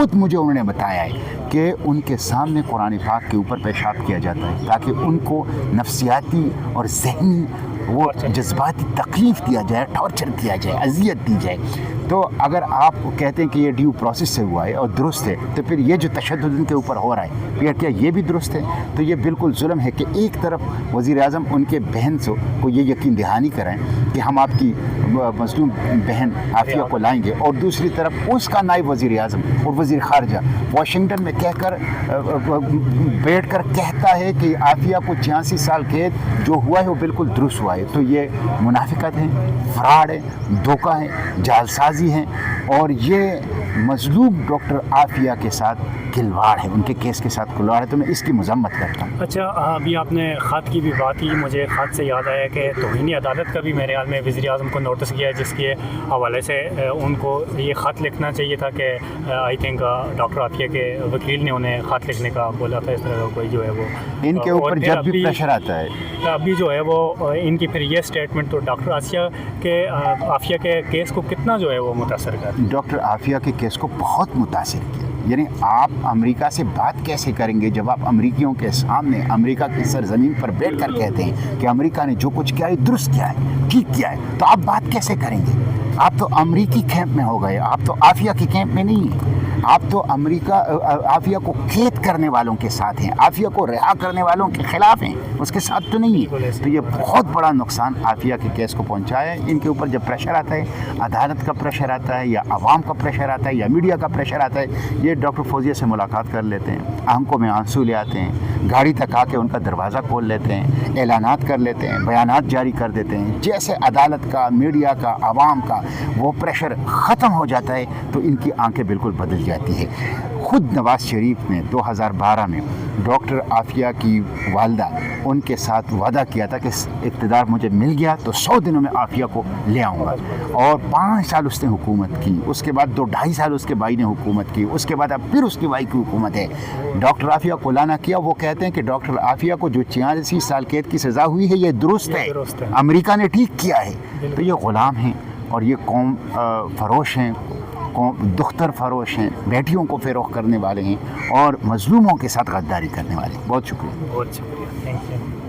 खुद मुझे उन्होंने बताया है कि उनके सामने कुरान पाक के ऊपर पेशाब किया जाता है ताकि उनको नफ्सियाती और ज़हनी वो जज्बाती तकलीफ़ दिया जाए, टॉर्चर किया जाए, अजियत दी जाए। तो अगर आप कहते हैं कि ये ड्यू प्रोसेस से हुआ है और दुरुस्त है, तो फिर ये जो तशद्दुद उनके ऊपर हो रहा है, फिर क्या ये भी दुरुस्त है? तो ये बिल्कुल जुल्म है कि एक तरफ वज़ीर-ए-आज़म उनके बहन को ये यकीन दहानी कराएं कि हम आपकी मज़लूम बहन आफिया को लाएंगे, और दूसरी तरफ उसका नायब वज़ीर-ए-आज़म और वज़ीर ख़ारजा वाशिंगटन में कहकर बैठ कर कहता है कि आफिया को 86 साल कैद जो हुआ है वो बिल्कुल दुरुस्त हुआ है। तो ये मुनाफिकत है, फ्रॉड है, धोखा है, जालसाजी है, और ये मज़लूम डॉक्टर आफिया के साथ खिलवाड़ है, उनके केस के साथ खिलवाड़ है। तो मैं इसकी मजम्मत करता हूँ। अच्छा, अभी आपने ख़त की भी बात की, मुझे ख़त से याद आया कि तौहीन अदालत का भी मेरे ख्याल में वज़ीर-ए-आज़म को नोटिस किया है, जिसके हवाले से उनको ये ख़त लिखना चाहिए था कि आई थिंक डॉक्टर आफिया के वकील ने उन्हें ख़त लिखने का बोला था, इस तरह का कोई जो है वो इनके ऊपर जब भी प्रेशर आता है अभी जो है वो इनकी फिर ये स्टेटमेंट तो डॉक्टर आफिया के केस को कितना जो है वो मुतासर कर, डॉक्टर आफिया के केस को बहुत मुतासिर किया। यानी आप अमेरिका से बात कैसे करेंगे जब आप अमेरिकियों के सामने अमेरिका की सरजमीन पर बैठ कर कहते हैं कि अमेरिका ने जो कुछ किया है दुरुस्त किया है, ठीक किया है, तो आप बात कैसे करेंगे? आप तो अमेरिकी कैंप में हो गए, आप तो आफिया के कैंप में नहीं हैं। आप तो आफिया को कैद करने वालों के साथ हैं, आफिया को रिहा करने वालों के खिलाफ हैं, उसके साथ तो नहीं है। तो ये बहुत बड़ा नुकसान आफिया के केस को पहुंचाया है। इनके ऊपर जब प्रेशर आता है, अदालत का प्रेशर आता है या आवाम का प्रेशर आता है या मीडिया का प्रेशर आता है, ये डॉक्टर फौजिया से मुलाकात कर लेते हैं, आंखों में आंसू ले आते हैं, गाड़ी तक आके उनका दरवाज़ा खोल लेते हैं, ऐलानात कर लेते हैं, बयानात जारी कर देते हैं। जैसे अदालत का, मीडिया का, आवाम का वो प्रेशर ख़त्म हो जाता है तो इनकी आंखें बिल्कुल बदल जाती है। खुद नवाज शरीफ ने 2012 में डॉक्टर आफिया की वालदा उनके साथ वादा किया था कि इक़्तिदार मुझे मिल गया तो 100 दिनों में आफिया को ले आऊँगा, और 5 साल उसने हुकूमत की, उसके बाद 2-2.5 साल उसके भाई ने हुकूमत की, उसके बाद अब फिर उसके भाई की हुकूमत है। डॉक्टर आफिया को लाना किया। वो कहते हैं कि डॉक्टर आफिया को जो 86 साल कैद की सज़ा हुई है ये दुरुस्त है, अमेरिका ने ठीक किया है। तो ये ग़ुलाम हैं और ये कौम फरोश हैं, दुख्तर फरोश हैं, बेटियों को फ़रोख्त करने वाले हैं और मज़लूमों के साथ गद्दारी करने वाले हैं। बहुत शुक्रिया। बहुत शुक्रिया, थैंक यू।